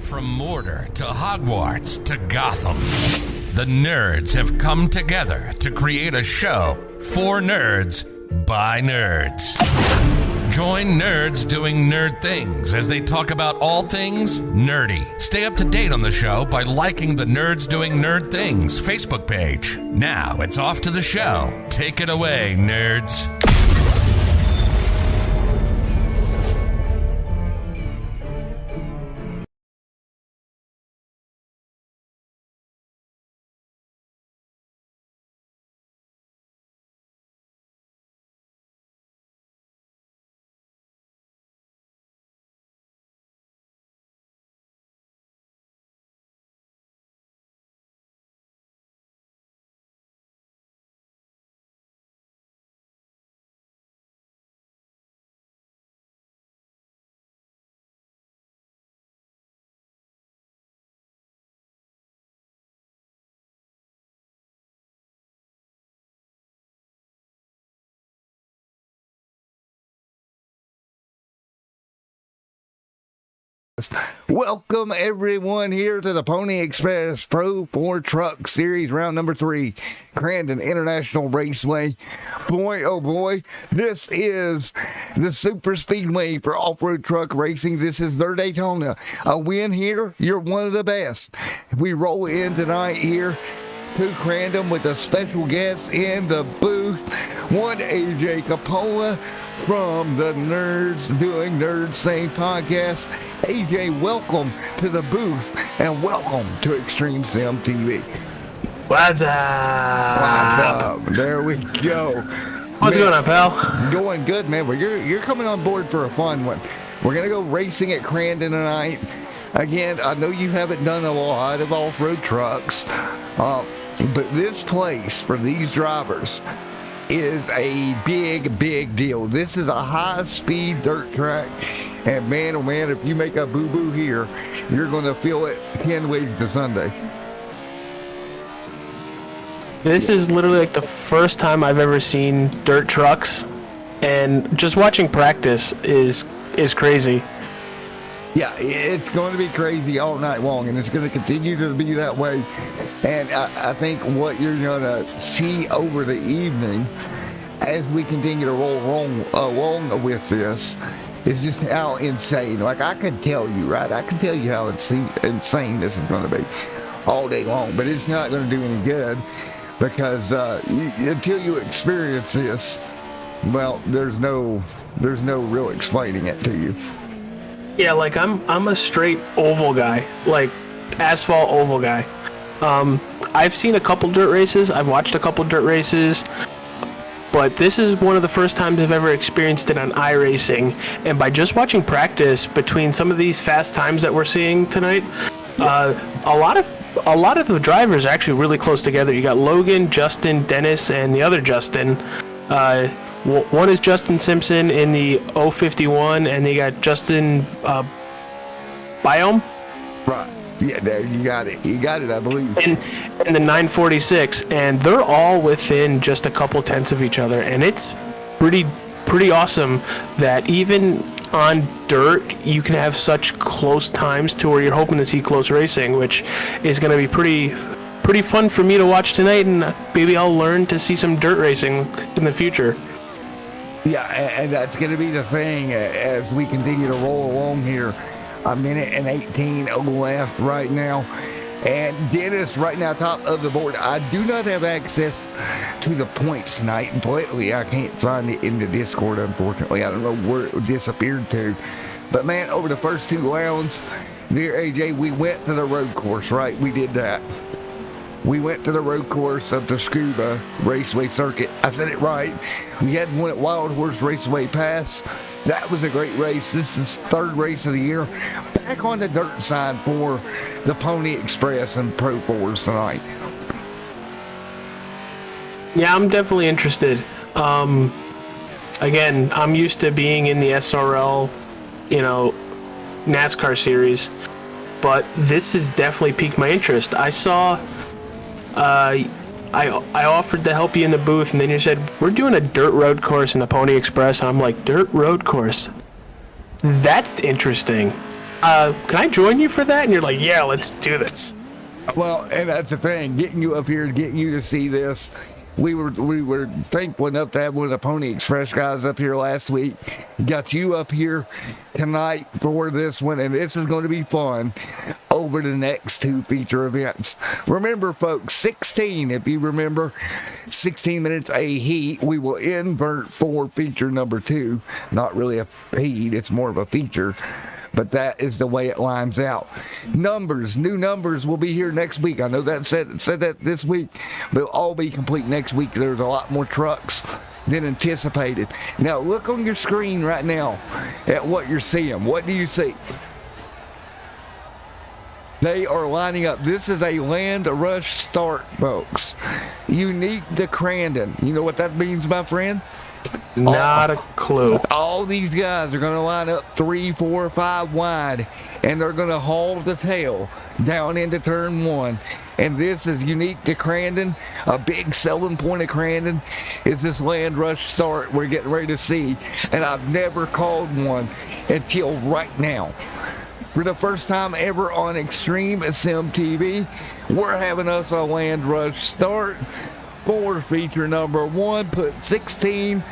From Mordor to Hogwarts to Gotham, the nerds have come together to create a show for nerds by nerds. Join nerds doing nerd things as they talk about all things nerdy. Stay up to date on the show by liking the Nerds Doing Nerd Things Facebook page. Now it's off to the show. Take it away, nerds. Welcome everyone here to the Pony Express Pro 4 Truck Series round number 3, Crandon International Raceway. Boy, oh boy, this is the super speedway for off-road truck racing. This is their Daytona. A win here, you're one of the best. We roll in tonight here to Crandon with a special guest in the booth, one AJ Capola from the Nerds Doing Nerds Thing podcast. AJ, welcome to the booth and welcome to Extreme Sim TV. What's up? There we go. What's going on, pal? Going good, man. Well, you're coming on board for a fun one. We're gonna go racing at Crandon tonight. Again, I know you haven't done a lot of off-road trucks, but this place for these drivers is a big deal. This is a high-speed dirt track, and man, oh man, if you make a boo-boo here, you're going to feel it 10 ways to Sunday. This is literally like the first time I've ever seen dirt trucks, and just watching practice is crazy. Yeah, it's going to be crazy all night long, and it's going to continue to be that way. And I think what you're going to see over the evening as we continue to roll along with this is just how insane. Like, I can tell you, right? I can tell you how insane this is going to be all day long, but it's not going to do any good because until you experience this, well, there's no real explaining it to you. Yeah, like I'm a straight oval guy, like asphalt oval guy. I've seen a couple dirt races, I've watched a couple dirt races, but this is one of the first times I've ever experienced it on iRacing. And by just watching practice between some of these fast times that we're seeing tonight, a lot of the drivers are actually really close together. You got Logan, Justin, Dennis, and the other Justin. One is Justin Simpson in the 051, and they got Justin Biome. Right. Yeah, there you got it. You got it, I believe. In the 946, and they're all within just a couple tenths of each other, and it's pretty awesome that even on dirt you can have such close times to where you're hoping to see close racing, which is going to be pretty fun for me to watch tonight, and maybe I'll learn to see some dirt racing in the future. Yeah, and that's going to be the thing as we continue to roll along here. A minute and 18 left right now. And Dennis right now top of the board. I do not have access to the points tonight. Completely, I can't find it in the Discord, unfortunately. I don't know where it disappeared to. But man, over the first 2 rounds, there, AJ, we went to the road course, right? We did that. We went to the road course of the Scuba Raceway circuit. I said it right. We had one at Wild Horse Raceway Pass. That was a great race. This is 3rd race of the year. Back on the dirt side for the Pony Express and Pro 4s tonight. Yeah, I'm definitely interested. Again, I'm used to being in the SRL, NASCAR series, but this has definitely piqued my interest. I saw I offered to help you in the booth, and then you said, we're doing a dirt road course in the Pony Express. And I'm like, dirt road course? That's interesting. can I join you for that? And you're like, yeah, let's do this. Well, and that's the thing, getting you up here, getting you to see this. We were thankful enough to have one of the Pony Express guys up here last week. Got you up here tonight for this one, and this is going to be fun over the next 2 feature events. Remember, folks, 16, if you remember, 16 minutes a heat. We will invert for feature number 2. Not really a heat, it's more of a feature. But that is the way it lines out. New numbers will be here next week. I know that said that this week, but it'll all be complete next week. There's a lot more trucks than anticipated. Now, look on your screen right now at what you're seeing. What do you see? They are lining up. This is a land rush start, folks. Unique to Crandon. You know what that means, my friend? Not a clue. All these guys are going to line up 3, 4, 5 wide, and they're going to haul the tail down into turn 1. And this is unique to Crandon. A big selling point of Crandon is this land rush start we're getting ready to see. And I've never called one until right now. For the first time ever on Extreme Sim TV, we're having us a land rush start. For feature number 1, put 16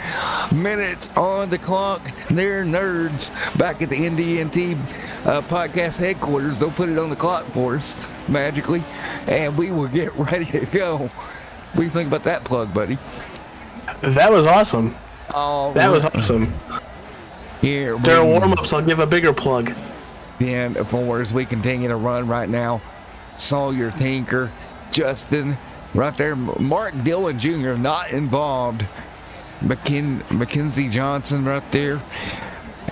minutes on the clock. They're nerds back at the NDNT podcast headquarters. They'll put it on the clock for us magically, and we will get ready to go. What do you think about that plug, buddy? That was awesome. That was awesome. Here, during warm-ups, I'll give a bigger plug. Then, for as we continue to run right now, Sawyer Tinker, Justin. Right there, Mark Dillon Jr. not involved. Mackenzie Johnson right there.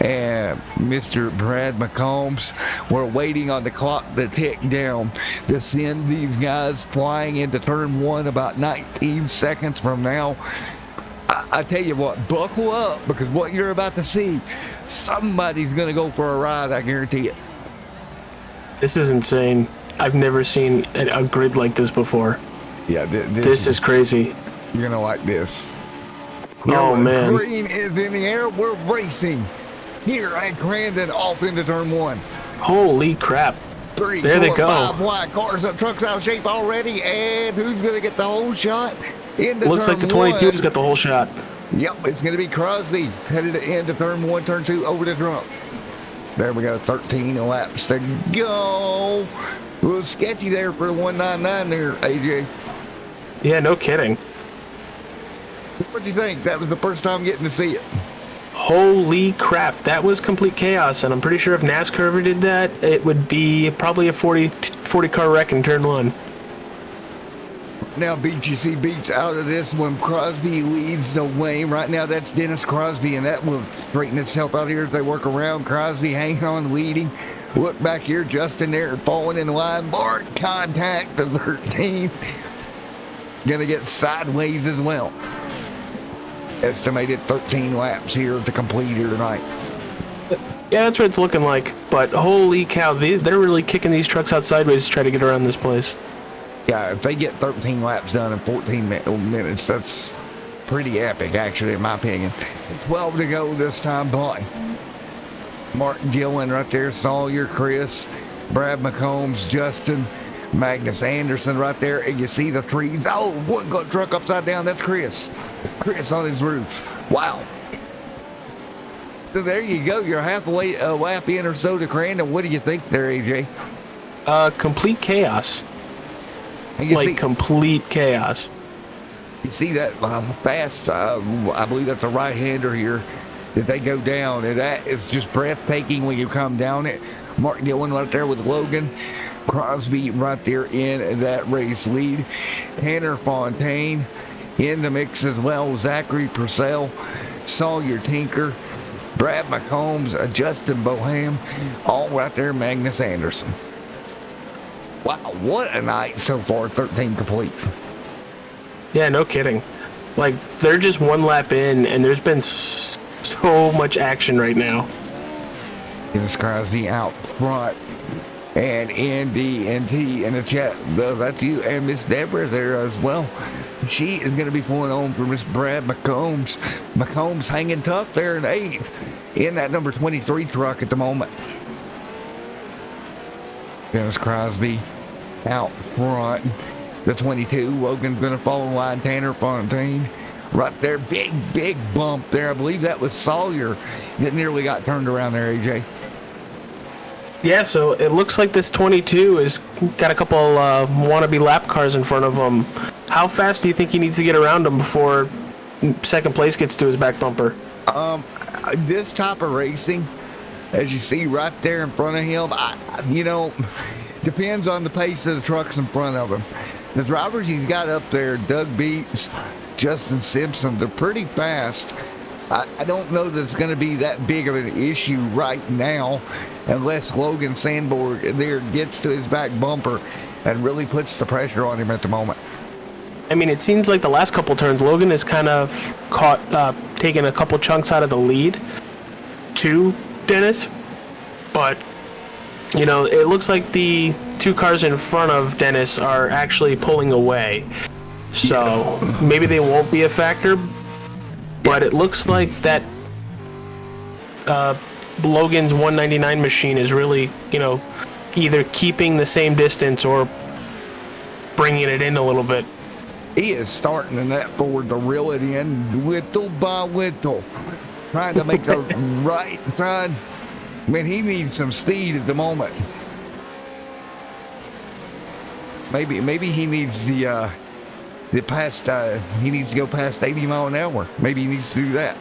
And Mr. Brad McCombs. We're waiting on the clock to tick down to send these guys flying into turn 1 about 19 seconds from now. I tell you what, buckle up, because what you're about to see, somebody's going to go for a ride, I guarantee it. This is insane. I've never seen a grid like this before. Yeah, this is crazy. You're going to like this. Oh, man. Green is in the air. We're racing here at Crandon off into turn 1. Holy crap. 3, there 4, they go. 5 wide cars up, trucks out of shape already. And who's going to get the whole shot? Into looks like the 22's got the whole shot. Yep, it's going to be Crosby headed into turn 1, turn 2, over the trunk. There we got 13 laps to go. A little sketchy there for the 199 there, AJ. Yeah, no kidding. What do you think? That was the first time getting to see it. Holy crap, that was complete chaos, and I'm pretty sure if NASCAR ever did that, it would be probably a 40 car wreck in turn 1. Now BGC beats out of this one. Crosby leads the way. Right now that's Dennis Crosby, and that will straighten itself out here as they work around. Crosby hanging on, leading. Look back here, Justin there falling in line. Bart contact the 13. Gonna get sideways as well. Estimated 13 laps here to complete here tonight. Yeah, that's what it's looking like. But holy cow, they're really kicking these trucks out sideways to try to get around this place. Yeah, if they get 13 laps done in 14 minutes, that's pretty epic, actually, in my opinion. 12 to go this time, boy. Mark Gillen right there, Sawyer, Chris, Brad McCombs, Justin, Magnus Anderson right there, and you see the trees. Oh, one got truck upside down. That's Chris. Chris on his roof. Wow. So there you go. You're halfway a lap in or so to Crandon. What do you think there, AJ? Complete chaos. Like complete chaos. You see that fast, I believe that's a right-hander here, that they go down, and that is just breathtaking when you come down it. Mark Dillon right there with Logan. Crosby right there in that race lead. Tanner Fontaine in the mix as well. Zachary Purcell, Sawyer Tinker, Brad McCombs, Justin Boham, all right there, Magnus Anderson. Wow, what a night so far, 13 complete. Yeah, no kidding. Like, they're just one lap in, and there's been so much action right now. Dennis Crosby out front. And NDNT in the chat, that's you, and Miss Deborah there as well. She is going to be pulling on for Miss Brad McCombs. McCombs hanging tough there in 8th in that number 23 truck at the moment. Dennis Crosby out front. The 22, Logan's going to fall in line. Tanner Fontaine right there. Big bump there. I believe that was Sawyer that nearly got turned around there, AJ. Yeah, so it looks like this 22 has got a couple wannabe lap cars in front of him. How fast do you think he needs to get around him before second place gets to his back bumper? This type of racing, as you see right there in front of him, depends on the pace of the trucks in front of him. The drivers he's got up there, Doug Beats, Justin Simpson, they're pretty fast. I don't know that it's going to be that big of an issue right now unless Logan Sandberg there gets to his back bumper and really puts the pressure on him at the moment. I mean, it seems like the last couple turns, Logan has kind of taken a couple chunks out of the lead to Dennis. But, it looks like the two cars in front of Dennis are actually pulling away. So maybe they won't be a factor. But it looks like that Logan's 199 machine is really, either keeping the same distance or bringing it in a little bit. He is starting in that forward to reel it in little by little, trying to make the right side. Man, he needs some speed at the moment. Maybe he needs he needs to go past 80 mile an hour. Maybe he needs to do that.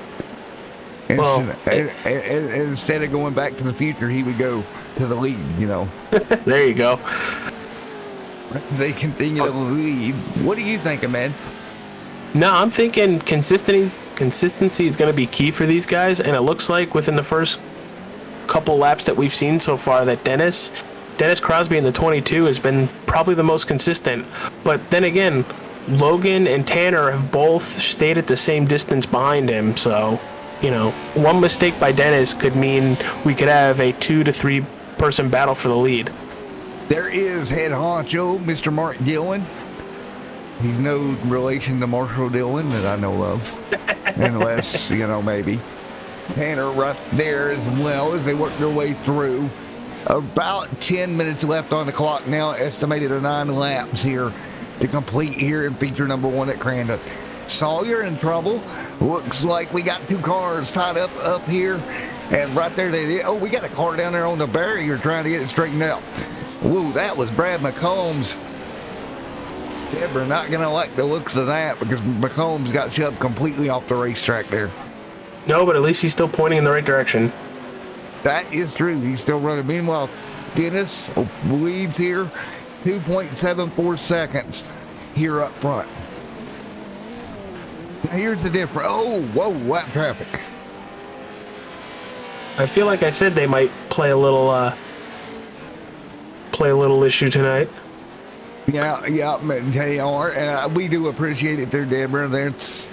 Instead of going back to the future, he would go to the lead, There you go. They continue to lead. What are you thinking, man? No, I'm thinking consistency is going to be key for these guys, and it looks like within the first couple laps that we've seen so far that Dennis Crosby in the 22 has been probably the most consistent. But then again, Logan and Tanner have both stayed at the same distance behind him, so one mistake by Dennis could mean we could have a 2 to 3 person battle for the lead. There is head honcho, Mr. Mark Dillon. He's no relation to Marshall Dillon that I know of, unless maybe Tanner right there as well as they work their way through. About 10 minutes left on the clock now, estimated 9 laps here to complete here in feature number 1 at Crandon. Sawyer in trouble. Looks like we got 2 cars tied up here, and right there we got a car down there on the barrier trying to get it straightened out. Whoa, that was Brad McCombs. Deborah not gonna like the looks of that because McCombs got shoved completely off the racetrack there. No, but at least he's still pointing in the right direction. That is true. He's still running. Meanwhile, Dennis leads here 2.74 seconds here up front. Now here's the difference. Oh, whoa, lap traffic. I feel like I said they might play a little issue tonight. Yeah, they are, and we do appreciate it there, Deborah. That's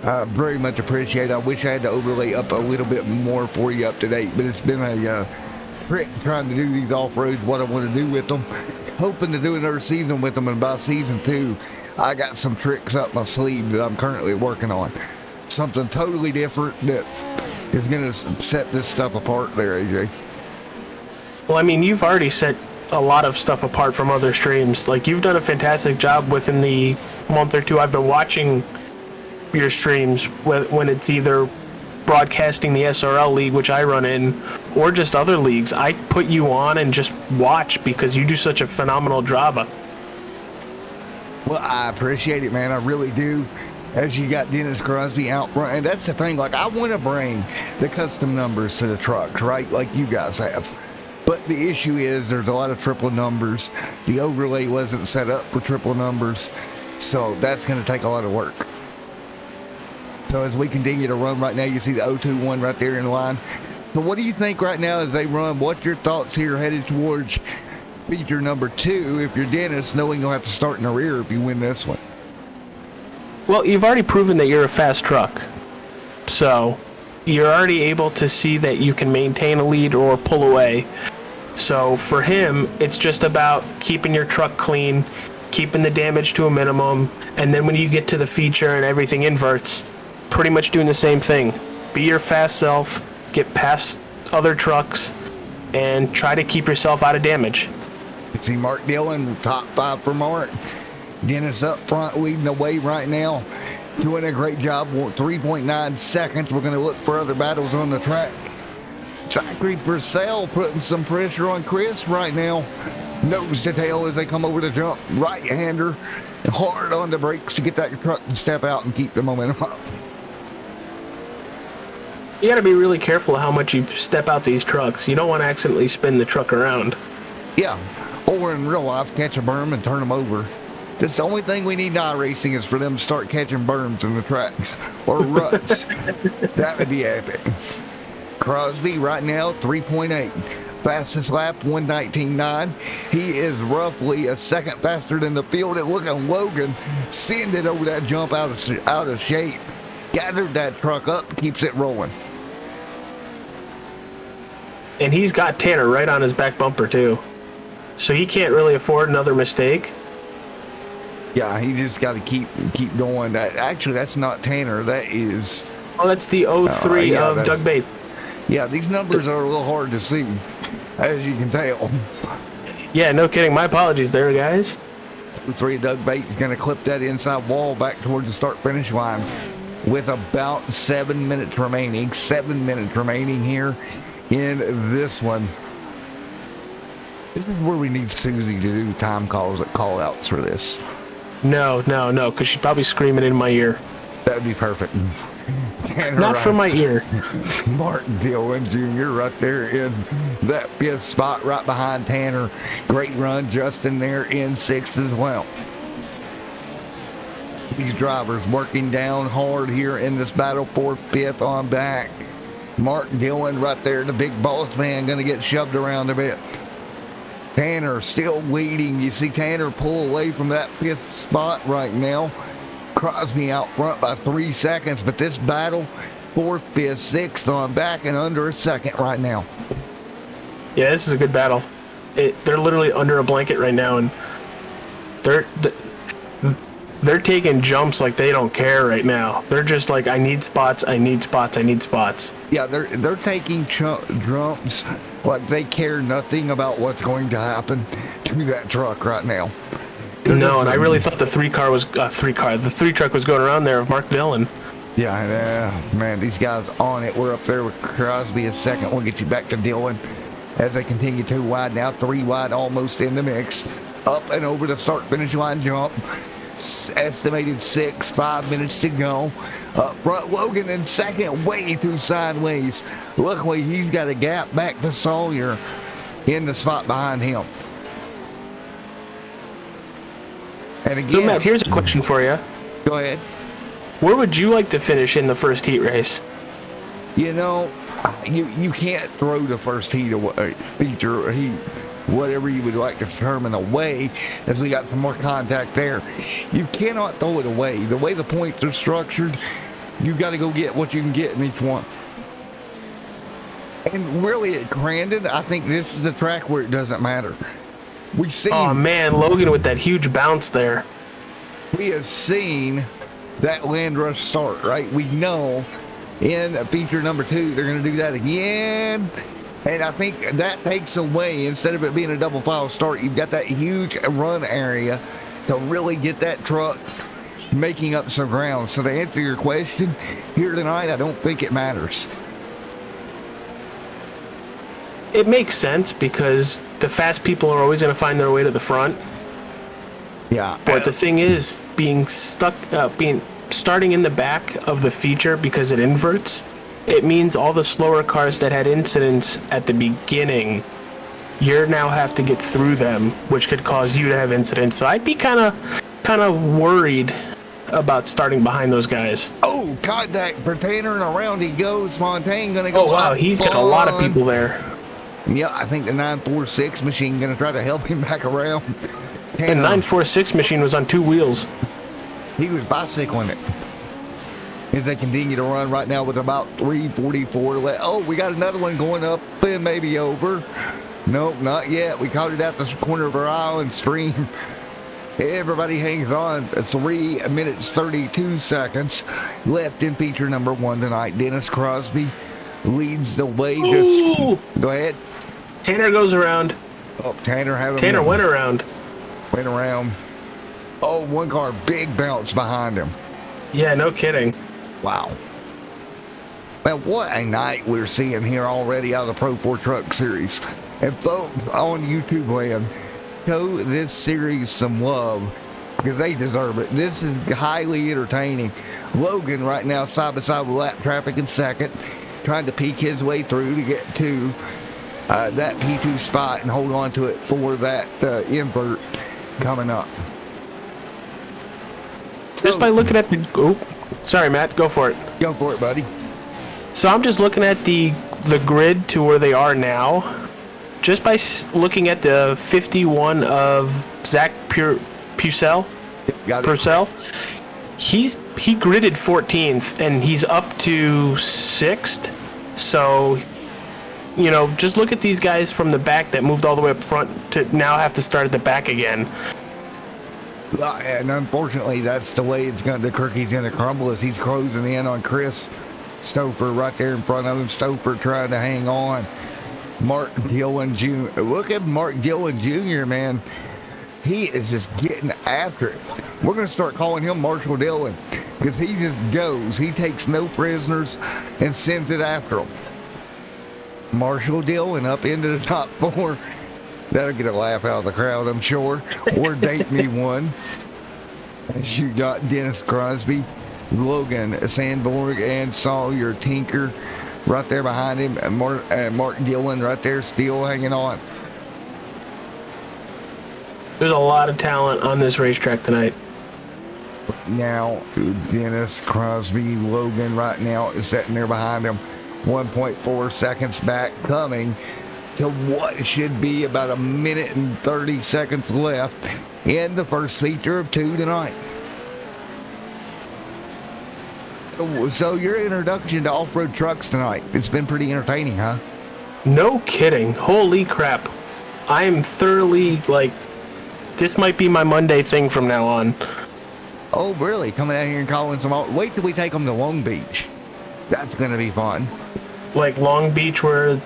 very much appreciated. I wish I had to overlay up a little bit more for you up to date, but it's been a trick trying to do these off-roads, what I want to do with them. Hoping to do another season with them, and by season 2, I got some tricks up my sleeve that I'm currently working on. Something totally different that is going to set this stuff apart there, AJ. Well, I mean, you've already set a lot of stuff apart from other streams. Like, you've done a fantastic job within the month or two I've been watching your streams when it's either broadcasting the SRL league, which I run in, or just other leagues. I put you on and just watch because you do such a phenomenal job. Well, I appreciate it, man. I really do. As you got Dennis Crosby out front, and that's the thing. Like, I want to bring the custom numbers to the trucks, right? Like you guys have. But the issue is there's a lot of triple numbers. The overlay wasn't set up for triple numbers, so that's going to take a lot of work. So as we continue to run right now, you see the 021 right there in line. So what do you think right now as they run? What's your thoughts here headed towards feature number 2 if you're Dennis, knowing you'll have to start in the rear if you win this one? Well, you've already proven that you're a fast truck. So you're already able to see that you can maintain a lead or pull away. So for him, it's just about keeping your truck clean, keeping the damage to a minimum, and then when you get to the feature and everything inverts, pretty much doing the same thing. Be your fast self, get past other trucks, and try to keep yourself out of damage. See Mark Dillon, top 5 for Mark. Dennis up front leading the way right now. Doing a great job. 3.9 seconds. We're going to look for other battles on the track. Zachary Purcell putting some pressure on Chris right now. Nose to tail as they come over the jump. Right-hander. Hard on the brakes to get that truck to step out and keep the momentum up. You got to be really careful how much you step out these trucks. You don't want to accidentally spin the truck around. Yeah. Or in real life, catch a berm and turn them over. That's the only thing we need in iRacing is for them to start catching berms in the tracks or ruts. That would be epic. Crosby right now, 3.8. Fastest lap, 1:19.9. He is roughly a second faster than the field. And look at Logan send it over that jump out of shape. Gathered that truck up, keeps it rolling. And he's got Tanner right on his back bumper, too. So he can't really afford another mistake. Yeah, he just got to keep going. That's not Tanner. That is... Oh, that's the 03 of Doug Bates. Yeah, these numbers are a little hard to see, as you can tell. Yeah, no kidding. My apologies there, guys. The 3 Doug Bates is going to clip that inside wall back towards the start-finish line with about 7 minutes remaining. 7 minutes remaining here in this one. This is where we need Susie to do time call-outs for this. No, because she's probably screaming in my ear. That would be perfect. Tanner Not from my ear. Martin Dillon Jr. right there in that 5th spot right behind Tanner. Great run. Justin there in 6th as well. These drivers working down hard here in this battle. 4th, 5th on back. Mark Dillon right there, the big boss man, going to get shoved around a bit. Tanner still leading. You see Tanner pull away from that 5th spot right now. Crosby out front by 3 seconds, but this battle, 4th, 5th, 6th on back and under a second right now. Yeah, this is a good battle. They're literally under a blanket right now, and they're taking jumps like they don't care right now. They're just like, I need spots, I need spots, I need spots. Yeah, they're taking jumps like they care nothing about what's going to happen to that truck right now. No, and I really thought the 3 truck was going around there of Mark Dillon. Yeah, man, these guys on it. We're up there with Crosby a second. We'll get you back to Dillon as they continue 2 wide now, 3 wide almost in the mix. Up and over the start-finish line jump. Estimated 5 minutes to go. Up front, Logan in second, way too sideways. Luckily, he's got a gap back to Sawyer in the spot behind him. And again, So, Matt, here's a question for you. Go ahead. Where would you like to finish in the first heat race? You know, you can't throw the first heat away, feature heat, whatever you would like to determine away, as we got some more contact there. You cannot throw it away. The way the points are structured, you got to go get what you can get in each one. And really at Crandon, I think this is the track where it doesn't matter. We see. Oh man, Logan with that huge bounce there. We have seen that land rush start, right? We know in feature number 2 they're going to do that again. And I think that takes away, instead of it being a double file start, you've got that huge run area to really get that truck making up some ground. So to answer your question, here tonight, I don't think it matters. It makes sense because the fast people are always going to find their way to the front. Yeah. But the thing is, starting in the back of the feature because it inverts, it means all the slower cars that had incidents at the beginning, you now have to get through them, which could cause you to have incidents. So I'd be kind of worried about starting behind those guys. Oh, contact for Tanner, and around he goes. Fontaine gonna go. Oh wow, he's got a lot of people there. Yeah, I think the 946 machine gonna try to help him back around. The 946 machine was on 2 wheels. He was bicycling it. As they continue to run right now with about 3:44 left. Oh, we got another one going up and maybe over. Nope, not yet. We caught it at the corner of our island stream. Everybody hangs on. 3 minutes 32 seconds left in feature number 1 tonight. Dennis Crosby leads the way. Ooh. Go ahead. Tanner goes around. Oh, Tanner had him. Tanner went around. Went around. Oh, one car, big bounce behind him. Yeah, no kidding. Wow. Well, what a night we're seeing here already out of the Pro 4 Truck Series. And folks on YouTube land, show this series some love because they deserve it. This is highly entertaining. Logan right now side by side with lap traffic in second, trying to peek his way through to get to that P2 spot and hold on to it for that invert coming up. Just by looking at the... Oh, sorry, Matt. Go for it. Go for it, buddy. So I'm just looking at the grid to where they are now. Just by looking at the 51 of Zach Purcell, he gridded 14th, and he's up to 6th. So, you know, just look at these guys from the back that moved all the way up front to now have to start at the back again. And unfortunately, that's the way the cookie's going to crumble as he's closing in on Chris Stouffer right there in front of him. Stouffer trying to hang on. Mark Dillon Jr. Look at Mark Dillon Jr., man. He is just getting after it. We're going to start calling him Marshall Dillon because he just goes. He takes no prisoners and sends it after him. Marshall Dillon up into the top 4. That'll get a laugh out of the crowd, I'm sure. Or date me one. As you got Dennis Crosby, Logan Sandborg, and Sawyer Tinker right there behind him. And Mark Dillon right there still hanging on. There's a lot of talent on this racetrack tonight. Now, Dennis Crosby, Logan right now is sitting there behind him. 1.4 seconds back, coming to what should be about a minute and 30 seconds left in the first feature of 2 tonight. So your introduction to off-road trucks tonight, it's been pretty entertaining, huh? No kidding. Holy crap. I am thoroughly, this might be my Monday thing from now on. Oh, really? Coming out here and calling some... Wait till we take them to Long Beach. That's going to be fun. Like Long Beach where...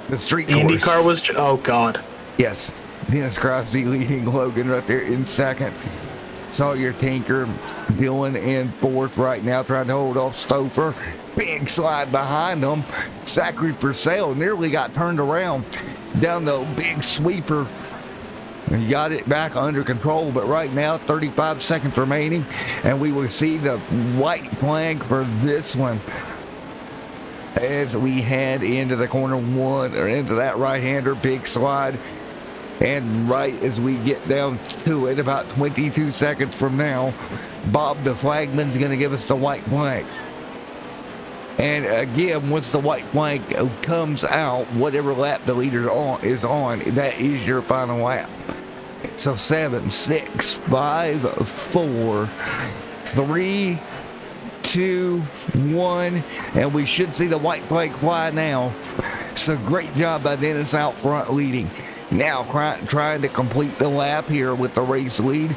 The street course. Indy car was... Oh, God. Yes. Dennis Crosby leading Logan right there in second. Sawyer Tinker, Dillon in fourth right now, trying to hold off Stouffer. Big slide behind them. Zachary Purcell nearly got turned around down the big sweeper. And he got it back under control, but right now, 35 seconds remaining, and we will see the white flag for this one. As we head into the corner 1, or into that right-hander, big slide. And right as we get down to it, about 22 seconds from now, Bob the flagman's going to give us the white flag. And again, once the white flag comes out, whatever lap the leader is on, that is your final lap. So 7, 6, 5, 4, 3, 2, 1, and we should see the white flag fly now. So great job by Dennis out front leading. Now trying to complete the lap here with the race lead.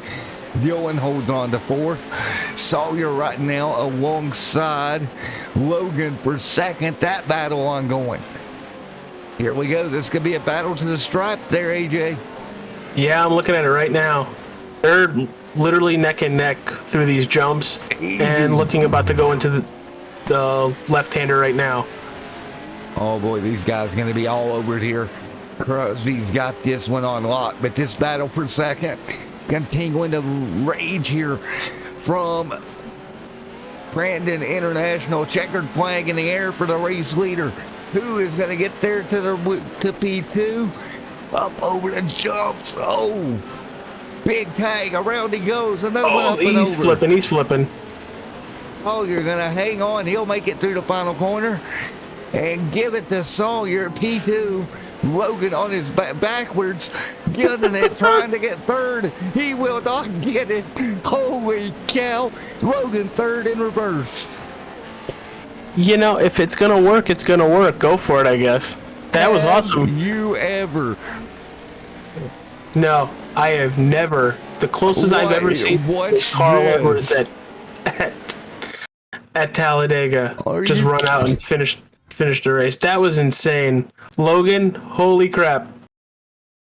Dillon holds on to 4th. Sawyer right now alongside Logan for 2nd. That battle ongoing. Here we go. This could be a battle to the stripe there, AJ. Yeah, I'm looking at it right now. They're literally neck and neck through these jumps and looking about to go into the left-hander right now. Oh boy, these guys going to be all over it here. Crosby's got this one on lock, but this battle for 2nd continuing to rage here from Crandon International. Checkered flag in the air for the race leader. Who is going to get there to P2? Up over the jumps. Oh, big tag. Around he goes. Another one up and over. He's flipping. Oh, you're going to hang on. He'll make it through the final corner and give it to Sawyer. P2. Logan on his backwards, getting it, trying to get 3rd. He will not get it. Holy cow. Logan 3rd in reverse. You know, if it's going to work, it's going to work. Go for it, I guess. That was awesome. You ever? No, I have never. The closest I've ever seen is Carl Edwards at Talladega. Just run out and finish the race. That was insane. Logan, holy crap.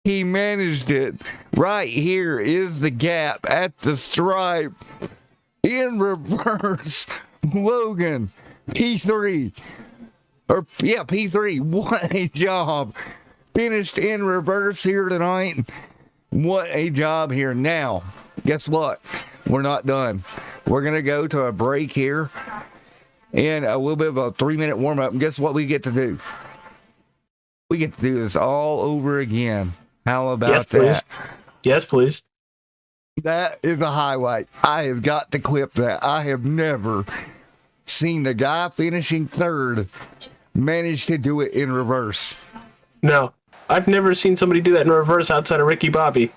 He managed it. Right here is the gap at the stripe. In reverse, Logan, P3. P3. What a job. Finished in reverse here tonight. What a job here. Now, guess what? We're not done. We're going to go to a break here and a little bit of a 3-minute warm-up. And guess what we get to do? We get to do this all over again. How about that? Yes, please. That is a highlight. I have got to clip that. I have never seen the guy finishing third manage to do it in reverse. No, I've never seen somebody do that in reverse outside of Ricky Bobby.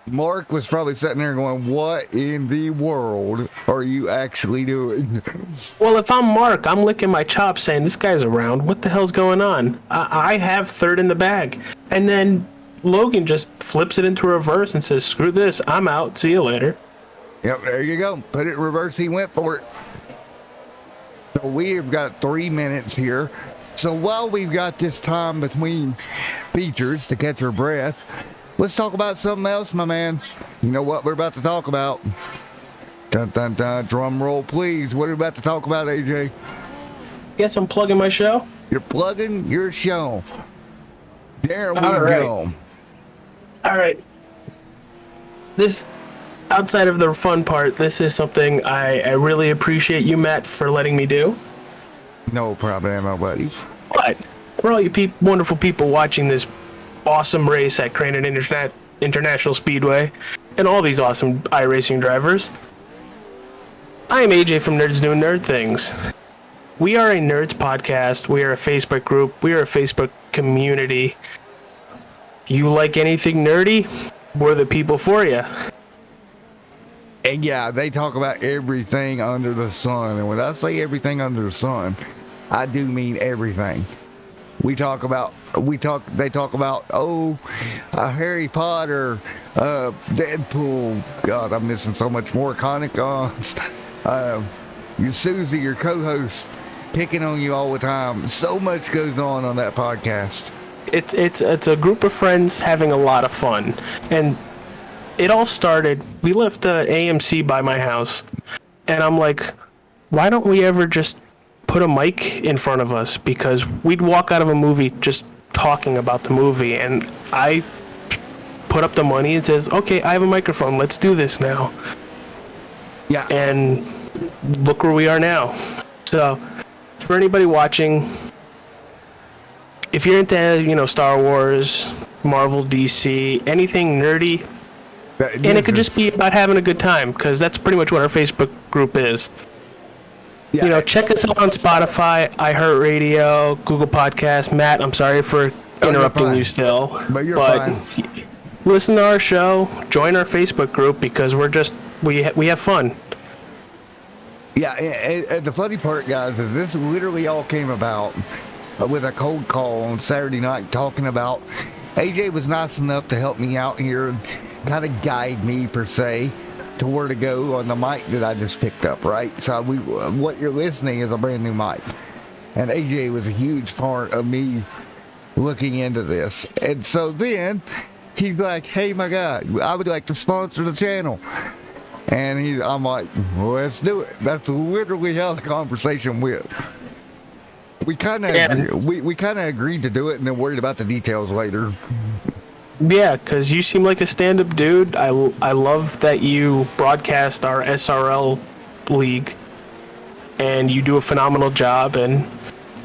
Mark was probably sitting there going, what in the world are you actually doing? Well, if I'm Mark, I'm licking my chops saying, this guy's around. What the hell's going on? I have third in the bag. And then Logan just flips it into reverse and says, screw this, I'm out. See you later. Yep, there you go. Put it in reverse. He went for it. So we've got 3 minutes here. So while we've got this time between features to catch our breath, let's talk about something else, my man. You know what we're about to talk about? Dun, dun, dun. Drum roll, please. What are we about to talk about, AJ? Guess I'm plugging my show. You're plugging your show. There we go. All right. This, outside of the fun part, this is something I really appreciate you, Matt, for letting me do. No problem, my buddy. But for all you wonderful people watching this awesome race at Crandon International Speedway and all these awesome iRacing drivers, I am AJ from Nerds Doing Nerd Things. We are a nerds podcast. We are a Facebook group. We are a Facebook community. You like anything nerdy? We're the people for you. And yeah, they talk about everything under the sun. And when I say everything under the sun, I do mean everything. They talk about, Harry Potter, Deadpool. God, I'm missing so much more. Comic-Cons. Your Susie, your co-host, picking on you all the time. So much goes on that podcast. It's a group of friends having a lot of fun. And it all started, we left the AMC by my house. And I'm like, why don't we ever just put a mic in front of us? Because we'd walk out of a movie just talking about the movie, and I put up the money and says, okay, I have a microphone, let's do this now. Yeah. And look where we are now. So for anybody watching, if you're into Star Wars, Marvel, DC, anything nerdy, and it could just be about having a good time, because that's pretty much what our Facebook group is. Yeah. Check us out on Spotify, iHeartRadio, Google Podcast. Matt, I'm sorry for interrupting you still. But you're fine. Listen to our show, join our Facebook group, because we have fun. Yeah, and the funny part, guys, is this literally all came about with a cold call on Saturday night talking about AJ was nice enough to help me out here and kind of guide me, per se, to where to go on the mic that I just picked up, right? So what you're listening is a brand new mic. And AJ was a huge part of me looking into this. And so then he's like, hey, my guy, I would like to sponsor the channel. And I'm like, well, let's do it. That's literally how the conversation went. We kind of we kind of agreed to do it and then worried about the details later. Yeah, because you seem like a stand-up dude. I love that you broadcast our SRL league, and you do a phenomenal job. And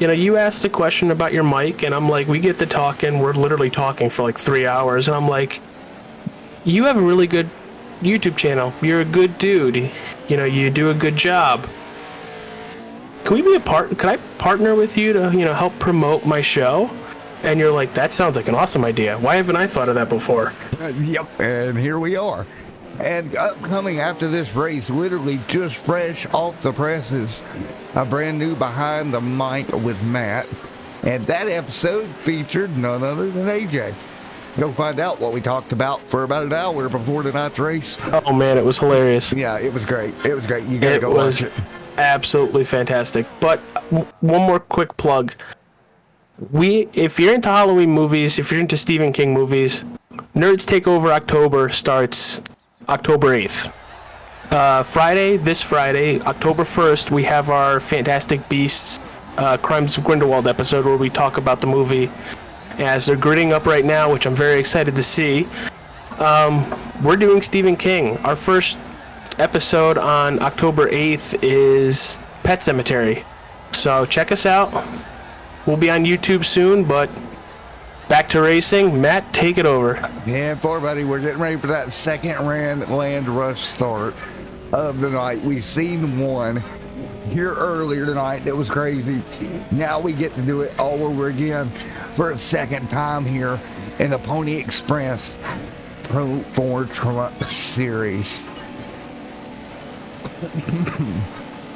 you asked a question about your mic, and I'm like, we get to talking. We're literally talking for like 3 hours, and I'm like, you have a really good YouTube channel. You're a good dude. You do a good job. Can we be Can I partner with you to help promote my show? And you're like, that sounds like an awesome idea. Why haven't I thought of that before? Yep, and here we are. And upcoming after this race, literally just fresh off the presses, a brand new Behind the Mic with Matt. And that episode featured none other than AJ. Go find out what we talked about for about an hour before tonight's race. Oh, man, it was hilarious. Yeah, it was great. It was great. You got to go watch it. Absolutely fantastic. But one more quick plug. if you're into Halloween movies, if you're into Stephen King movies, Nerds Takeover October starts October 8th. This Friday, October 1st, we have our Fantastic Beasts Crimes of Grindelwald episode where we talk about the movie as they're gritting up right now, which I'm very excited to see. We're doing Stephen King. Our first episode on October 8th is Pet Sematary. So check us out. We'll be on YouTube soon, but back to racing. Matt, take it over. Yeah, everybody, we're getting ready for that second land rush start of the night. We've seen one here earlier tonight that was crazy. Now we get to do it all over again for a second time here in the Pony Express Pro 4 Truck Series.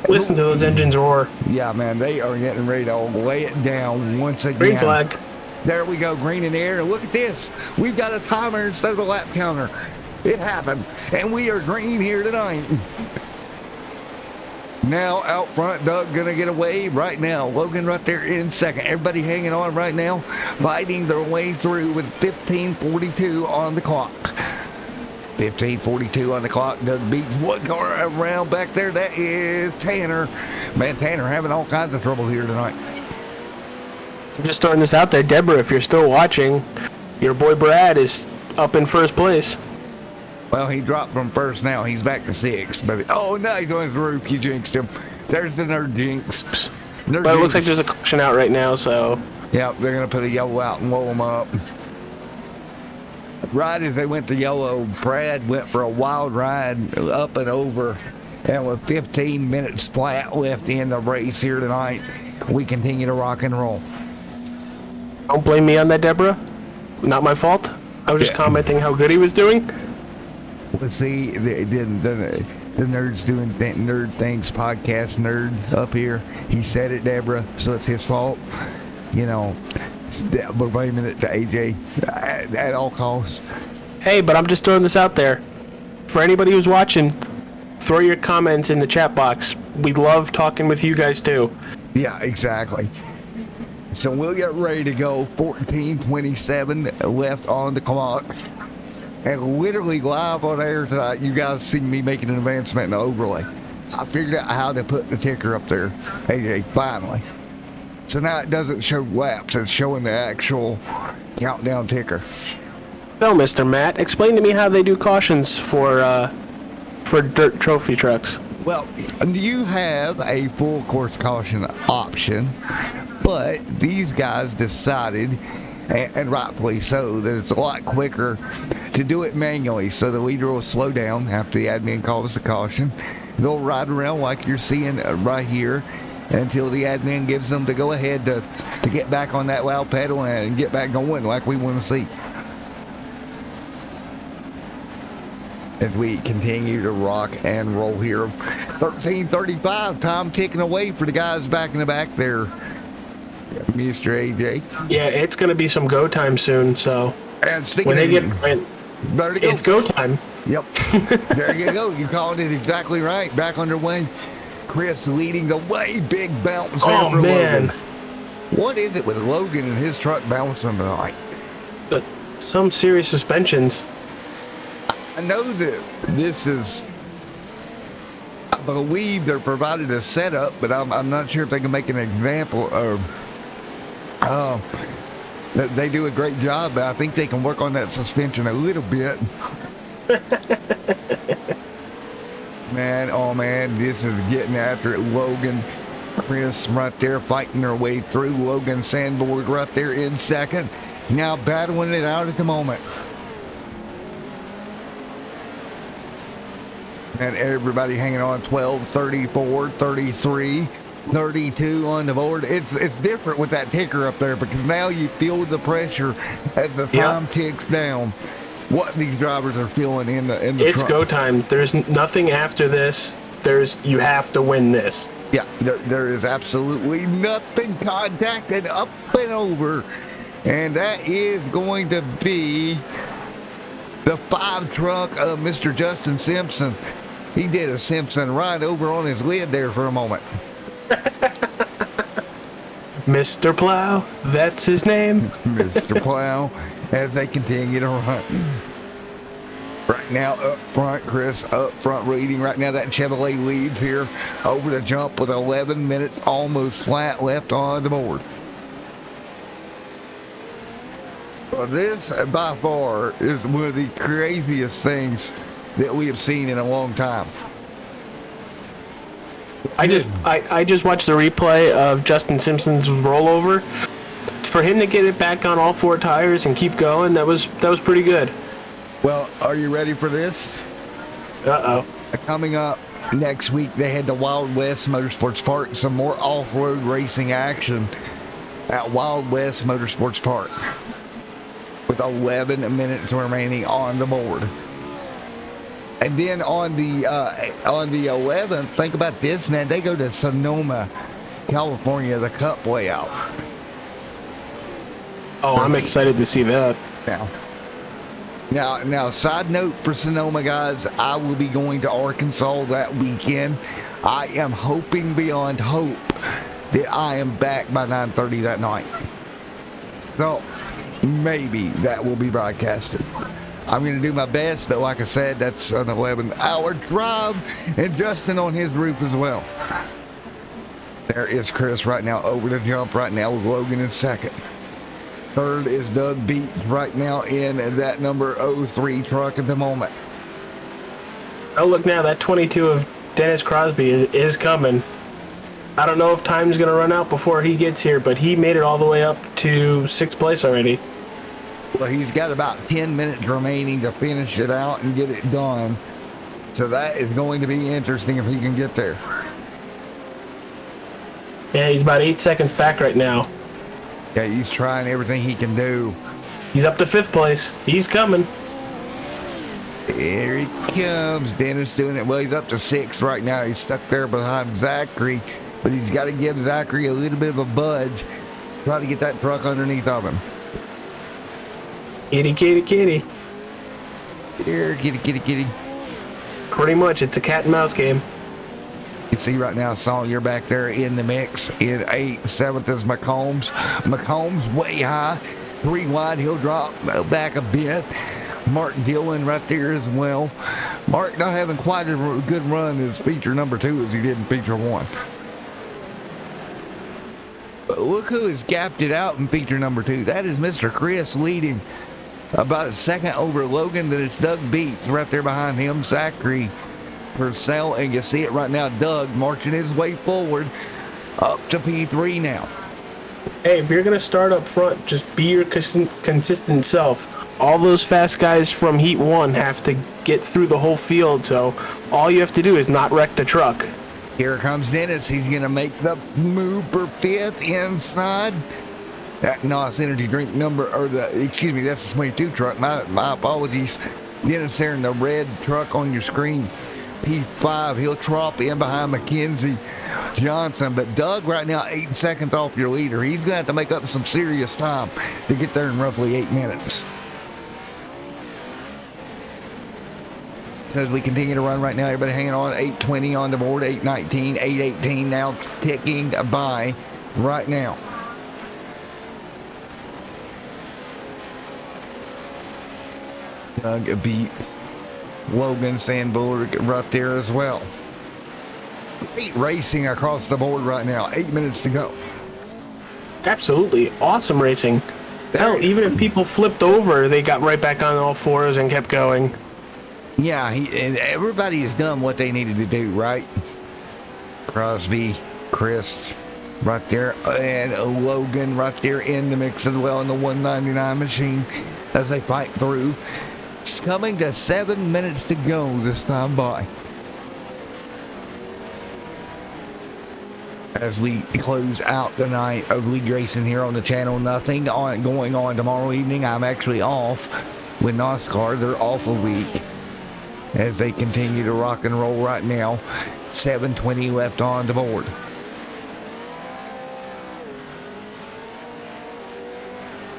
Listen to those engines roar. Yeah, man, they are getting ready to lay it down once again. Green flag. There we go, green in the air. Look at this. We've got a timer instead of a lap counter. It happened, and we are green here tonight. Now out front, Doug gonna get away right now. Logan right there in second. Everybody hanging on right now, fighting their way through with 15:42 on the clock. 15:42 on the clock. Doug beats one car around back there. That is Tanner. Man, Tanner having all kinds of trouble here tonight. I'm just throwing this out there, Deborah. If you're still watching, your boy Brad is up in first place. Well, he dropped from first now. He's back to sixth. But oh no, he's on his roof. You jinxed him. There's the nerd jinx. But it looks like there's a caution out right now, so. Yeah, they're gonna put a yellow out and roll them up. Right as they went to yellow, Brad went for a wild ride up and over. And with 15 minutes flat left in the race here tonight, we continue to rock and roll. Don't blame me on that, Deborah. Not my fault. I was just commenting how good he was doing. Let's see, the Nerds Doing Nerd Things podcast nerd up here. He said it, Deborah, so it's his fault. You know, we're blaming it to AJ at all costs. Hey, but I'm just throwing this out there. For anybody who's watching, throw your comments in the chat box. We love talking with you guys too. Yeah, exactly. So we'll get ready to go. 14:27 left on the clock. And literally live on air tonight, you guys see me making an advancement in the overlay. I figured out how to put the ticker up there, AJ, finally. So now it doesn't show laps, it's showing the actual countdown ticker. Well, Mr. Matt, explain to me how they do cautions for dirt trophy trucks. Well, you have a full course caution option, but these guys decided, and rightfully so, that it's a lot quicker to do it manually. So the leader will slow down after the admin calls the caution. They'll ride around like you're seeing right here until the admin gives them to go ahead to get back on that loud pedal and get back going like we want to see. As we continue to rock and roll here. 13:35, time ticking away for the guys back in the back there. Mr. AJ. Yeah, it's going to be some go time soon, so. And when they get it's go time. Yep. There you go. You called it exactly right. Back underway. Chris leading the way. Big bounce there for man. Logan. What is it with Logan and his truck bouncing tonight? Some serious suspensions. I know that this is, I believe they're provided a setup, but I'm not sure if they can make an example of. They do a great job, but I think they can work on that suspension a little bit. Man, oh man, this is getting after it. Logan, Chris right there fighting their way through. Logan Sandborg right there in second. Now battling it out at the moment. And everybody hanging on 12, 34, 33. 32 on the board. It's different with that ticker up there because now you feel the pressure as the time ticks down. What these drivers are feeling in the it's truck. Go time. There's nothing after this. You have to win this. Yeah, there is absolutely nothing contacted up and over, and that is going to be the 5 truck of Mr. Justin Simpson. He did a Simpson right over on his lid there for a moment. Mr. Plow, that's his name. Mr. Plow, as they continue to run. Right now, up front, Chris, up front leading. Right now, that Chevrolet leads here over the jump with 11 minutes almost flat left on the board. Well, this, by far, is one of the craziest things that we have seen in a long time. I just watched the replay of Justin Simpson's rollover. For him to get it back on all four tires and keep going, that was pretty good. Well, are you ready for this? Uh-oh. Coming up next week, they had the Wild West Motorsports Park, some more off-road racing action at Wild West Motorsports Park with 11 minutes remaining on the board. And then on the 11th, think about this, man. They go to Sonoma, California, the Cup layout. Oh, I'm excited to see that. Now, side note for Sonoma, guys, I will be going to Arkansas that weekend. I am hoping beyond hope that I am back by 9:30 that night. So, maybe that will be broadcasted. I'm going to do my best, but like I said, that's an 11-hour drive, and Justin on his roof as well. There is Chris right now over the jump right now with Logan in second. Third is Doug Beach right now in that number 03 truck at the moment. Oh, look now, that 22 of Dennis Crosby is coming. I don't know if time's going to run out before he gets here, but he made it all the way up to 6th place already. Well, he's got about 10 minutes remaining to finish it out and get it done. So that is going to be interesting if he can get there. Yeah, he's about 8 seconds back right now. Yeah, he's trying everything he can do. He's up to 5th place. He's coming. Here he comes. Dennis doing it. Well, he's up to 6th right now. He's stuck there behind Zachary, but he's got to give Zachary a little bit of a budge. Try to get that truck underneath of him. Kitty, kitty, kitty. Here, kitty, kitty, kitty. Pretty much, it's a cat and mouse game. You see right now, Sawyer back there in the mix. In 8th, 7th is McCombs. McCombs way high. 3 wide, he'll drop back a bit. Mark Dillon right there as well. Mark not having quite a good run as feature number 2 as he did in feature 1. But look who has gapped it out in feature number 2. That is Mr. Chris leading about a second over Logan. Then it's Doug Beach right there behind him. Zachary Purcell, and you see it right now. Doug marching his way forward up to P3 now. Hey, if you're going to start up front, just be your consistent self. All those fast guys from Heat 1 have to get through the whole field, so all you have to do is not wreck the truck. Here comes Dennis. He's going to make the move for 5th inside. That NOS energy drink number, that's the 22 truck. My apologies. Dennis there in the red truck on your screen. P5, he'll trot in behind Mackenzie Johnson. But Doug right now 8 seconds off your leader. He's going to have to make up some serious time to get there in roughly 8 minutes. So as we continue to run right now, everybody hanging on. 8:20 on the board, 8:19, 8:18 now ticking by right now. Doug beats Logan Sandberg right there as well. Great racing across the board right now. 8 minutes to go. Absolutely awesome racing. Hell, even if people flipped over, they got right back on all fours and kept going. Yeah, and everybody has done what they needed to do, right? Crosby, Chris, right there, and Logan right there in the mix as well in the 199 machine as they fight through. It's coming to 7 minutes to go this time by. As we close out the night of league racing here on the channel, nothing going on tomorrow evening. I'm actually off with NASCAR. They're off a week as they continue to rock and roll right now. 7:20 left on the board.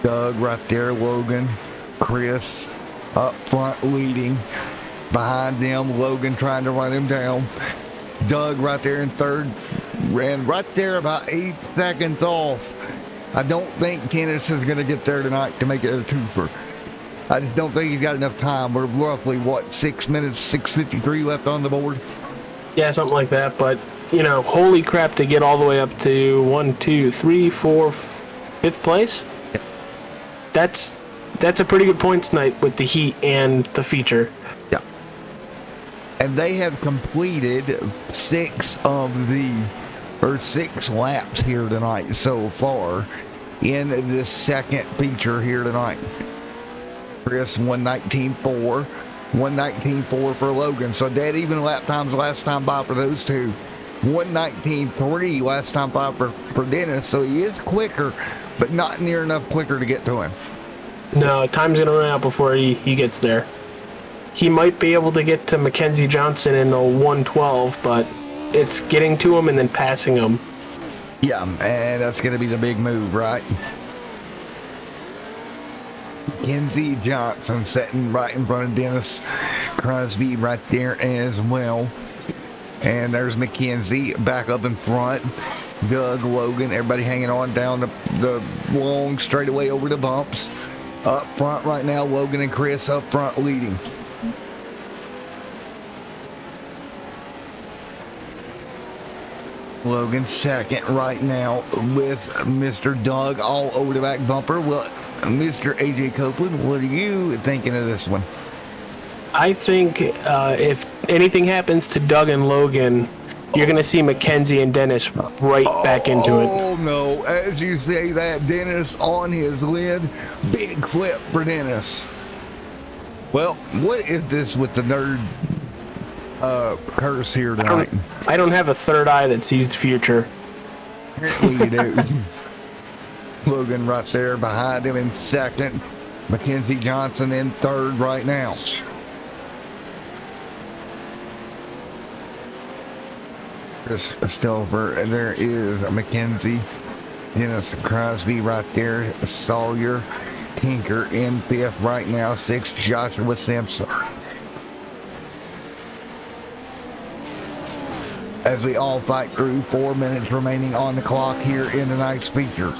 Doug right there, Logan, Chris up front leading. Behind them, Logan trying to run him down. Doug right there in third. ran right there about 8 seconds off. I don't think Dennis is going to get there tonight to make it a twofer. I just don't think he's got enough time. We're roughly, 6 minutes, 6:53 left on the board? Yeah, something like that. But, holy crap, to get all the way up to 1, 2, 3, 4, 5th place? Yeah. That's a pretty good points night with the heat and the feature. Yeah. And they have completed 6 laps here tonight so far in this second feature here tonight. Chris 119.4, 119.4 for Logan. So dead even lap times last time by for those two. 119.3 last time by for Dennis. So he is quicker, but not near enough quicker to get to him. No, time's going to run out before he gets there. He might be able to get to Mackenzie Johnson in the 112, but it's getting to him and then passing him. Yeah, and that's going to be the big move, right? Mackenzie Johnson sitting right in front of Dennis Crosby right there as well. And there's Mackenzie back up in front. Doug, Logan, everybody hanging on down the long straightaway over the bumps. Up front right now, Logan and Chris up front leading. Logan second right now with Mr. Doug all over the back bumper. Well, Mr. AJ Copeland, what are you thinking of this one? I think if anything happens to Doug and Logan, you're going to see Mackenzie and Dennis right back into it. Oh, no. As you say that, Dennis on his lid. Big flip for Dennis. Well, what is this with the nerd curse here tonight? I don't have a third eye that sees the future. Apparently you do. Logan right there behind him in second. Mackenzie Johnson in third right now. Chris Stelfer, and there is Mackenzie. Dennis Crosby right there. Sawyer, Tinker in fifth right now. Sixth, Joshua Simpson. As we all fight through, 4 minutes remaining on the clock here in tonight's feature.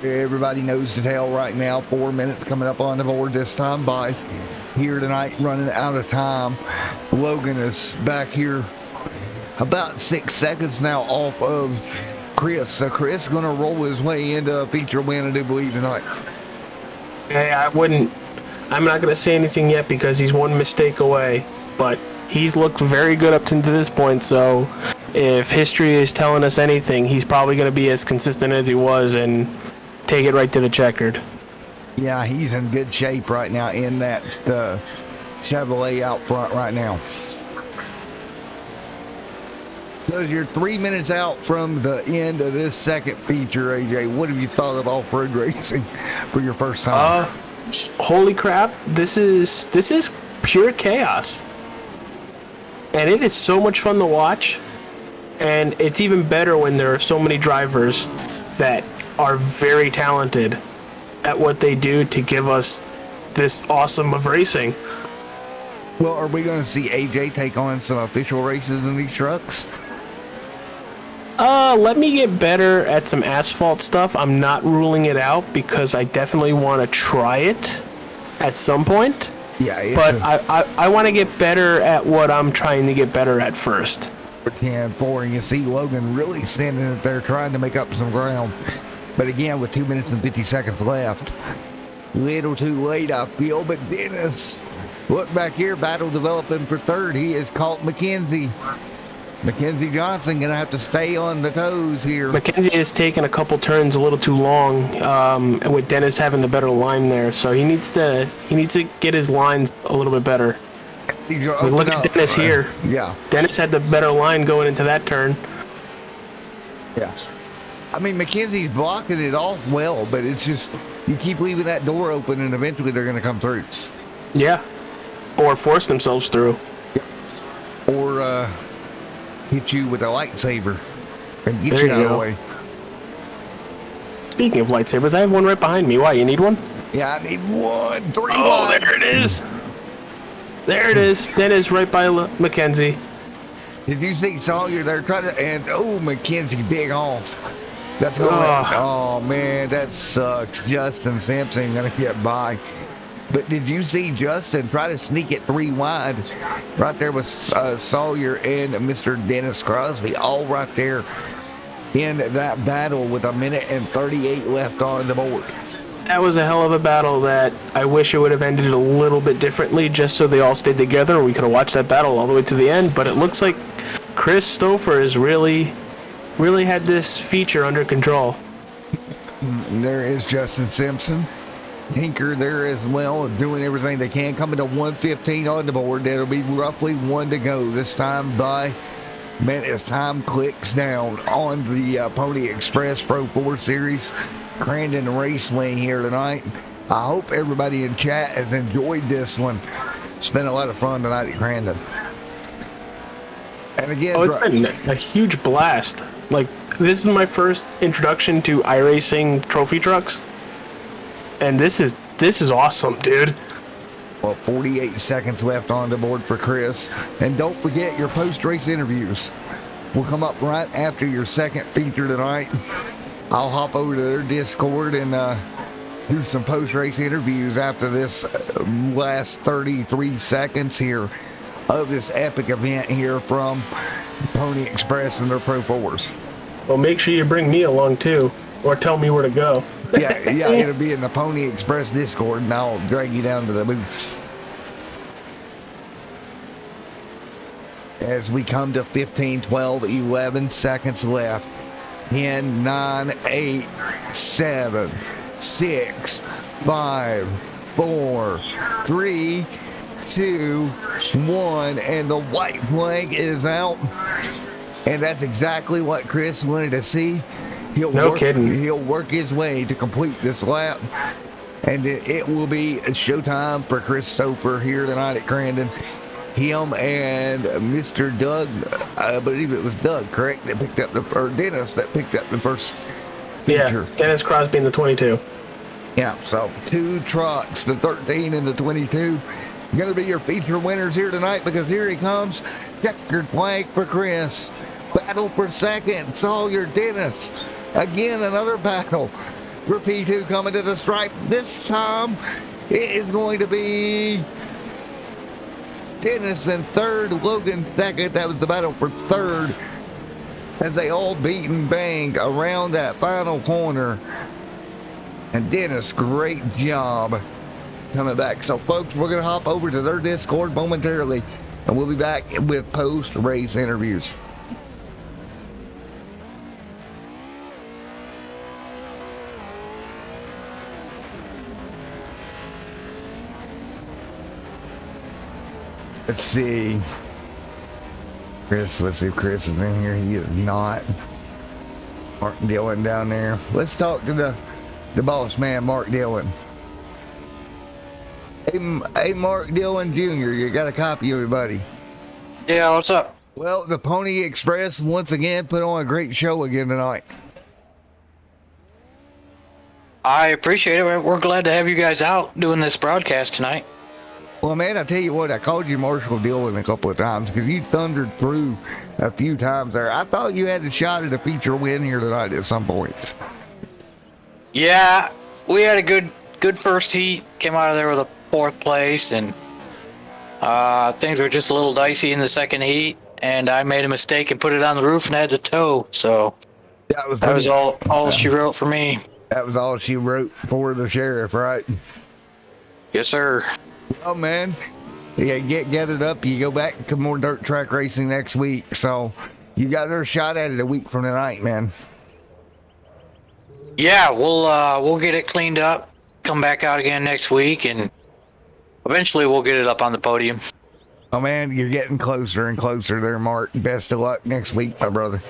Everybody knows the tale right now. 4 minutes coming up on the board this time by here tonight, running out of time. Logan is back here about 6 seconds now off of Chris. So Chris going to roll his way into a feature win, I do believe, tonight. Hey, I'm not going to say anything yet because he's one mistake away, but he's looked very good up to this point. So if history is telling us anything, he's probably going to be as consistent as he was and take it right to the checkered. Yeah, he's in good shape right now in that Chevrolet out front right now. So you're 3 minutes out from the end of this second feature, AJ. What have you thought of off-road racing for your first time? Holy crap, this is pure chaos. And it is so much fun to watch. And it's even better when there are so many drivers that are very talented at what they do to give us this awesome of racing. Well, are we going to see AJ take on some official races in these trucks? Let me get better at some asphalt stuff. I'm not ruling it out because I definitely want to try it at some point. Yeah, but I want to get better at what I'm trying to get better at first. 10-4, and you see Logan really standing there trying to make up some ground. But again, with 2 minutes and 50 seconds left, little too late, I feel. But Dennis, look back here, battle developing for third. He has caught Mackenzie. Mackenzie Johnson gonna have to stay on the toes here. Mackenzie has taken a couple turns a little too long, with Dennis having the better line there. So he needs to get his lines a little bit better. Look at Dennis here. Yeah. Dennis had the better line going into that turn. Yeah. I mean, Mackenzie's blocking it off well, but it's just, you keep leaving that door open and eventually they're going to come through. Yeah. Or force themselves through. Or hit you with a lightsaber and get There you out you of the go. way. Speaking of lightsabers, I have one right behind me. Why, you need one? Yeah, I need 1, 3 Oh, wide. there it is. There it is. Dennis right by Mackenzie. Did you see Sawyer there trying to, and McKenzie big off. That's going. Oh man, that sucks. Justin Simpson gonna get by. But did you see Justin try to sneak it 3 wide? Right there with Sawyer and Mr. Dennis Crosby, all right there in that battle with 1:38 left on the board. That was a hell of a battle that I wish it would have ended a little bit differently just so they all stayed together. We could have watched that battle all the way to the end, but it looks like Chris Stouffer has really had this feature under control. There is Justin Simpson. Tinker there as well, doing everything they can. Coming to 1:15 on the board. That'll be roughly 1 to go this time by, man, as time clicks down on the Pony Express Pro 4 Series. Crandon Raceway here tonight. I hope everybody in chat has enjoyed this one. It's been a lot of fun tonight at Crandon. And again, it's been a huge blast. Like, this is my first introduction to iRacing trophy trucks, and this is awesome, dude. Well, 48 seconds left on the board for Chris. And don't forget your post-race interviews will come up right after your second feature tonight. I'll hop over to their Discord and do some post-race interviews after this last 33 seconds here of this epic event here from Pony Express and their Pro 4s. Well, make sure you bring me along too, or tell me where to go. yeah, it'll be in the Pony Express Discord, and I'll drag you down to the booths. As we come to 15, 12, 11 seconds left. 10, 9, 8, 7, 6, 5, 4, 3, 2, 1, and the white flag is out. And that's exactly what Chris wanted to see. No kidding. He'll work his way to complete this lap. And it will be a showtime for Chris Stouffer here tonight at Crandon. Him and Mr. Doug, I believe it was Doug, correct? That picked up or Dennis that picked up the first feature. Yeah, Dennis Crosby in the 22. Yeah, so 2 trucks, the 13 and the 22. Going to be your feature winners here tonight, because here he comes. Checkered flag for Chris. Battle for second, Sawyer Dennis. Again, another battle for P2 coming to the stripe. This time, it is going to be Dennis in third, Logan second. That was the battle for third, as they all beat and banged around that final corner. And Dennis, great job coming back. So, folks, we're going to hop over to their Discord momentarily, and we'll be back with post-race interviews. Let's see. Let's see if Chris is in here. He is not. Mark Dillon down there. Let's talk to the boss man, Mark Dillon. Hey, Mark Dillon Jr., you got a copy of everybody. Yeah, what's up? Well, the Pony Express once again put on a great show again tonight. I appreciate it. We're glad to have you guys out doing this broadcast tonight. Well, man, I tell you what, I called you Marshall Dillon a couple of times because you thundered through a few times there. I thought you had a shot at a feature win here tonight at some points. Yeah, we had a good first heat. Came out of there with a 4th place, and things were just a little dicey in the second heat, and I made a mistake and put it on the roof and had to tow. So that was all she wrote for me. That was all she wrote for the sheriff, right? Yes, sir. Oh, man. Yeah, get it up. You go back to more dirt track racing next week. So you got another shot at it a week from tonight, man. Yeah, we'll get it cleaned up, come back out again next week, and eventually we'll get it up on the podium. Oh, man, you're getting closer and closer there, Mark. Best of luck next week, my brother.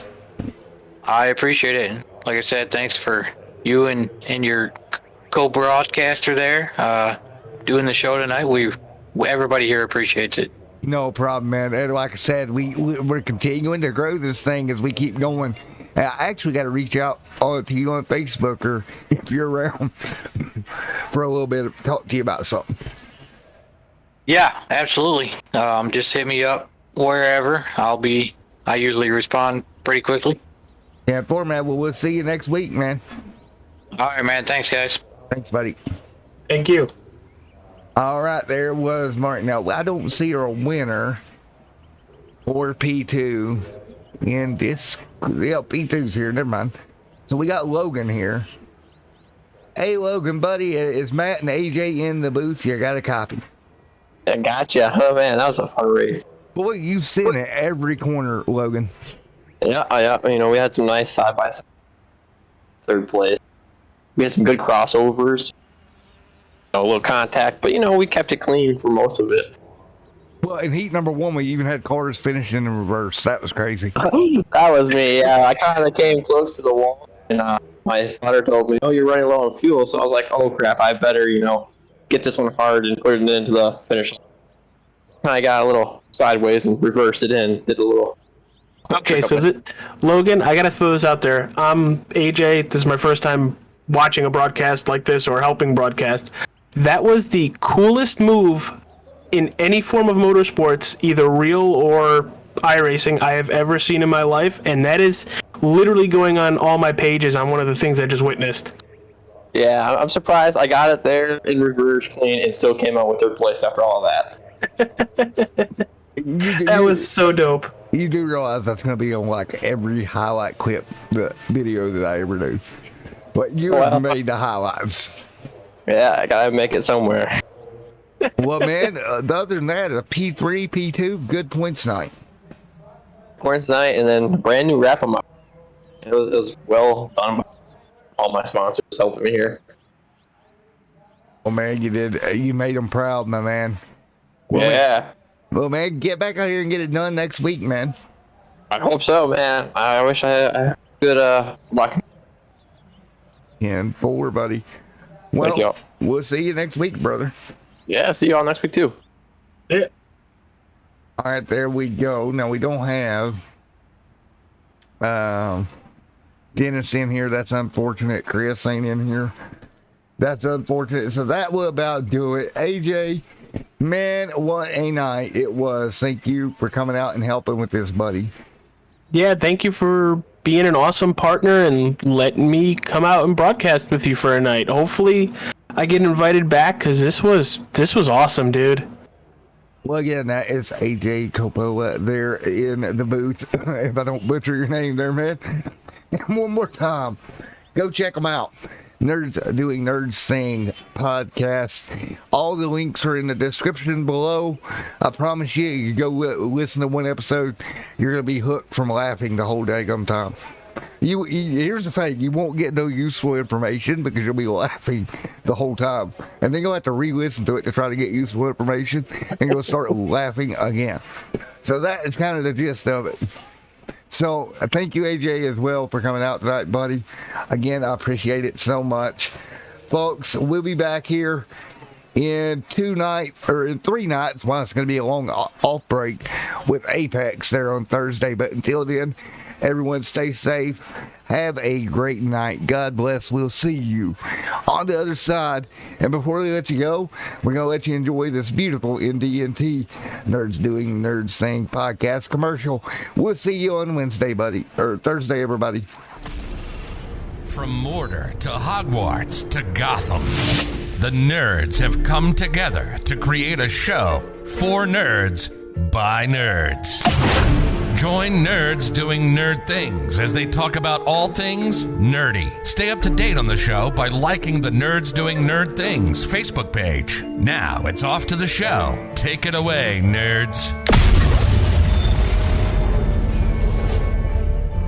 I appreciate it. Like I said, thanks for you and your co-broadcaster there doing the show tonight. Everybody here appreciates it. No problem, man. And like I said, we're continuing to grow this thing as we keep going. I actually got to reach out to you on Facebook, or if you're around, for a little bit, talk to you about something. Yeah, absolutely. Just hit me up wherever. I usually respond pretty quickly. Yeah, format. Well, we'll see you next week, man. All right, man. Thanks, guys. Thanks, buddy. Thank you. All right, there was Martin. Now, I don't see a winner for P2 in this. Yeah, P2's here. Never mind. So we got Logan here. Hey, Logan, buddy. Is Matt and AJ in the booth? You got a copy. I gotcha. Oh, man, that was a fun race. Boy, you've seen it every corner, Logan. Yeah. You know, we had some nice side-by-side third place. We had some good crossovers. A little contact, but, you know, we kept it clean for most of it. Well, in heat number 1, we even had cars finishing in reverse. That was crazy. That was me, yeah. I kind of came close to the wall, and my spotter told me, oh, you're running low on fuel. So I was like, oh, crap, I better, you know, get this one hard and put it into the finish line. I got a little sideways and reversed it in, did a little... Okay, so Logan, I got to throw this out there. I'm AJ. This is my first time watching a broadcast like this or helping broadcast. That was the coolest move in any form of motorsports, either real or iRacing, I have ever seen in my life, and that is literally going on all my pages on one of the things I just witnessed. Yeah, I'm surprised I got it there in reverse clean and still came out with third place after all that. That was so dope. You do realize that's going to be on like every highlight clip, the video that I ever do. But you have made the highlights. Yeah, I gotta make it somewhere. Well, man, other than that, a P3, P2, good points night. Points night, and then a brand new wrap on my. It was well done by all my sponsors helping me here. Well, man, you did. You made them proud, my man. Well, yeah. Well, man, get back out here and get it done next week, man. I hope so, man. I wish I had good luck. And forward, buddy. Well, Thank you. We'll see you next week, brother. Yeah, see y'all next week too. Yeah. All right, there we go. Now, we don't have Dennis in here. That's unfortunate. Chris ain't in here. That's unfortunate. So that will about do it. AJ, man, what a night it was. Thank you for coming out and helping with this, buddy. Yeah, thank you for being an awesome partner and letting me come out and broadcast with you for a night. Hopefully I get invited back, because this was awesome, dude. Well, again, that is AJ Coppola there in the booth. If I don't butcher your name there, man. And one more time, go check them out. Nerds Doing Nerds Thing podcast. All the links are in the description below. I promise you go listen to one episode, you're going to be hooked from laughing the whole daggum time. Here's the thing, you won't get no useful information because you'll be laughing the whole time. And then you'll have to re-listen to it to try to get useful information, and you'll start laughing again. So that is kind of the gist of it. So thank you, AJ, as well, for coming out tonight, buddy. Again, I appreciate it so much. Folks, we'll be back here in 3 nights. Well, it's going to be a long off break with Apex there on Thursday. But until then, everyone stay safe. Have a great night. God bless. We'll see you on the other side. And before we let you go, we're going to let you enjoy this beautiful NDNT Nerds Doing Nerds Thing podcast commercial. We'll see you on Wednesday, buddy. Or Thursday, everybody. From Mortar to Hogwarts to Gotham, the nerds have come together to create a show for nerds by nerds. Join Nerds Doing Nerd Things as they talk about all things nerdy. Stay up to date on the show by liking the Nerds Doing Nerd Things Facebook page. Now it's off to the show. Take it away, nerds.